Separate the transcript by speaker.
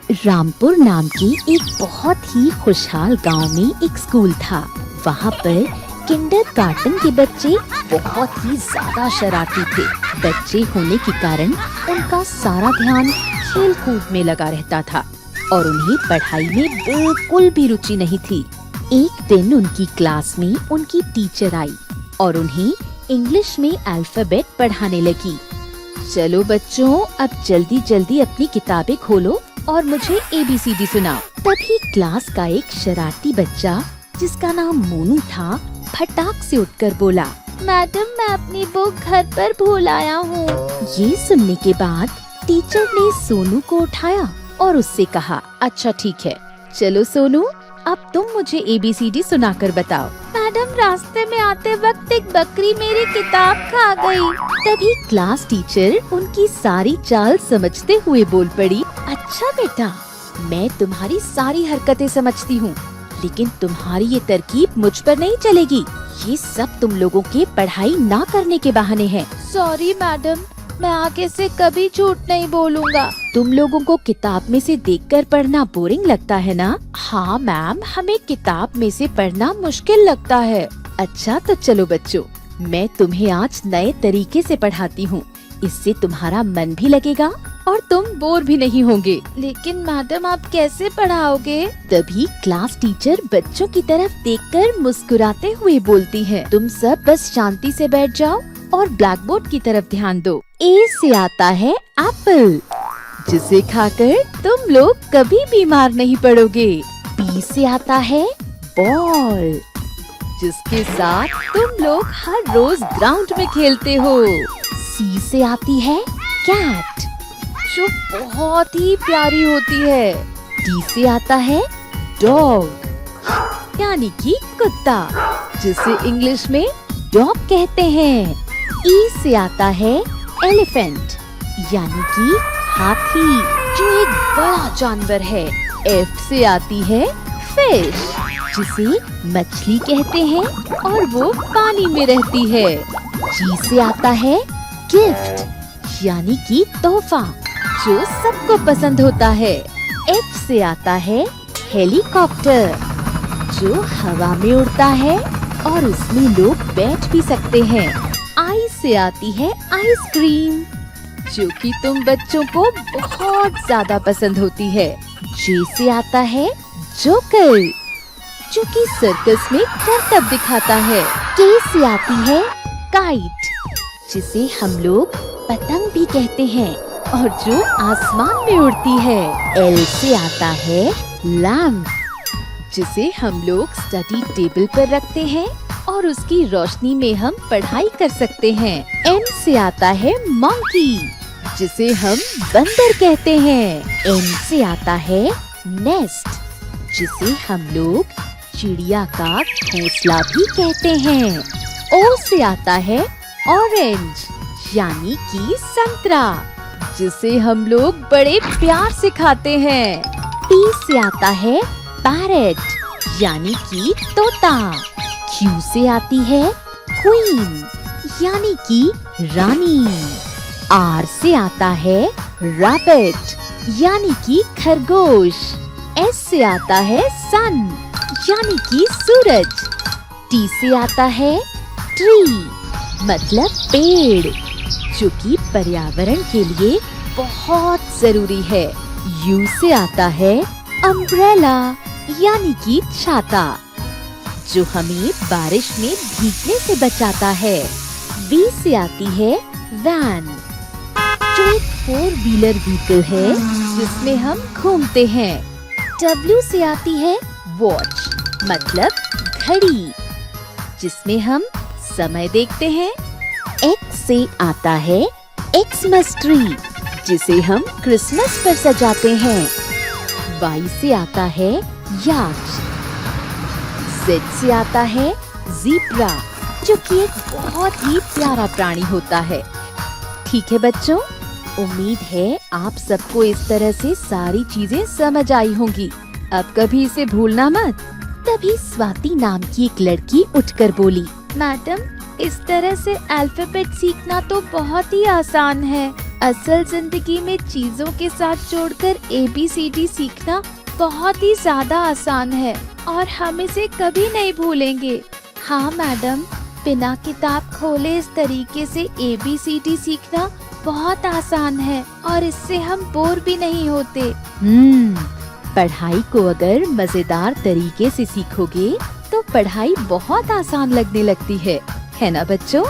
Speaker 1: रामपुर नाम के एक बहुत ही खुशहाल गांव में एक स्कूल था। वहाँ पर किंडरगार्टन के बच्चे बहुत ही ज्यादा शरारती थे। बच्चे होने के कारण उनका सारा ध्यान खेल कूद में लगा रहता था और उन्हें पढ़ाई में बिल्कुल भी रुचि नहीं थी। एक दिन उनकी क्लास में उनकी टीचर आई और उन्हें इंग्लिश में अल्फाबेट पढ़ाने लगी। चलो बच्चों, अब जल्दी जल्दी अपनी किताबें खोलो और मुझे ABCD सुनाओ। तभी क्लास का एक शरारती बच्चा जिसका नाम मोनू था फटाक से उठकर बोला,
Speaker 2: मैडम मैं अपनी बुक घर पर भूल आया हूँ।
Speaker 1: ये सुनने के बाद टीचर ने सोनू को उठाया और उससे कहा, अच्छा ठीक है, चलो सोनू अब तुम मुझे ABCD सुनाकर बताओ।
Speaker 2: मैडम रास्ते में आते वक्त एक बकरी मेरी किताब खा गई।
Speaker 1: तभी क्लास टीचर उनकी सारी चाल समझते हुए बोल पड़ी, अच्छा बेटा, मैं तुम्हारी सारी हरकतें समझती हूँ, लेकिन तुम्हारी ये तरकीब मुझ पर नहीं चलेगी। ये सब तुम लोगों के पढ़ाई ना करने के बहाने हैं।
Speaker 2: सॉरी मैडम, मैं आगे से कभी झूठ नहीं बोलूँगा।
Speaker 1: तुम लोगों को किताब में से देखकर पढ़ना बोरिंग लगता है ना? हाँ मैम, हमें किताब में से पढ़ना मुश्किल लगता है। अच्छा तो चलो बच्चों, मैं तुम्हें आज नए तरीके से पढ़ाती हूँ। इससे तुम्हारा मन भी लगेगा और तुम बोर भी नहीं होंगे।
Speaker 2: लेकिन मैडम आप कैसे पढ़ाओगे?
Speaker 1: तभी क्लास टीचर बच्चों की तरफ देखकर मुस्कुराते हुए बोलती है, तुम सब बस शांति से बैठ जाओ और ब्लैक बोर्ड की तरफ ध्यान दो। ए से आता है एप्पल, जिसे खाकर तुम लोग कभी बीमार नहीं पड़ोगे। बी से आता है बॉल, जिसके साथ तुम लोग हर रोज ग्राउंड में खेलते हो। सी से आती है कैट,
Speaker 2: जो बहुत ही प्यारी होती है।
Speaker 1: डी से आता है डॉग, यानी कि कुत्ता, जिसे इंग्लिश में डॉग कहते हैं। ई से आता है एलिफेंट, यानी कि हाथी, जो एक बड़ा जानवर है। एफ से आती है फिश, जिसे मछली कहते हैं और वो पानी में रहती है। जी से आता है गिफ्ट, यानी कि तोहफा, जो सबको पसंद होता है। एच से आता है हेलीकॉप्टर, जो हवा में उड़ता है और उसमें लोग बैठ भी सकते हैं। आई से आती है आइसक्रीम, जो कि तुम बच्चों को बहुत ज्यादा पसंद होती है। जे से आता है जोकर, जो कि सर्कस में करतब दिखाता है। के से आती है काइट, जिसे हम लोग पतंग भी कहते हैं और जो आसमान में उड़ती है। एल से आता है लैम्प, जिसे हम लोग स्टडी टेबल पर रखते हैं और उसकी रोशनी में हम पढ़ाई कर सकते हैं। एन से आता है मंकी, जिसे हम बंदर कहते हैं। एन से आता है नेस्ट, जिसे हम लोग चिड़िया का घोंसला भी कहते हैं। ओ से आता है ऑरेंज, यानी कि संतरा, जिसे हम लोग बड़े प्यार से खाते हैं। पी से आता है पैरेट, यानी कि तोता। क्यू से आती है क्वीन, यानी कि रानी। आर से आता है रैबिट, यानी कि खरगोश। एस से आता है सन, यानी कि सूरज। टी से आता है ट्री, मतलब पेड़, जो कि पर्यावरण के लिए बहुत जरूरी है। यू से आता है अम्ब्रेला, यानी कि छाता, जो हमें बारिश में भीगने से बचाता है। वी से आती है वैन, जो एक 4 व्हीलर व्हीकल है जिसमें हम घूमते हैं। डब्ल्यू से आती है वॉच, मतलब घड़ी, जिसमें हम समय देखते हैं। एक्स से आता है एक्समस ट्री, जिसे हम क्रिसमस पर सजाते हैं। वाई से आता है याच। जेड से आता है ज़ीब्रा, जो कि एक बहुत ही प्यारा प्राणी होता है। ठीक है बच्चों, उम्मीद है आप सबको इस तरह से सारी चीजें समझ आई होंगी। अब कभी इसे भूलना मत। तभी स्वाति नाम की एक लड़की उठकर बोली,
Speaker 2: मैडम इस तरह से अल्फाबेट सीखना तो बहुत ही आसान है। असल जिंदगी में चीजों के साथ जोड़कर ABCD सीखना बहुत ही ज्यादा आसान है और हम इसे कभी नहीं भूलेंगे। हाँ मैडम, बिना किताब खोले इस तरीके से ABCD सीखना बहुत आसान है और इससे हम बोर भी नहीं होते।
Speaker 1: पढ़ाई को अगर मजेदार तरीके से सीखोगे तो पढ़ाई बहुत आसान लगने लगती है ना बच्चों?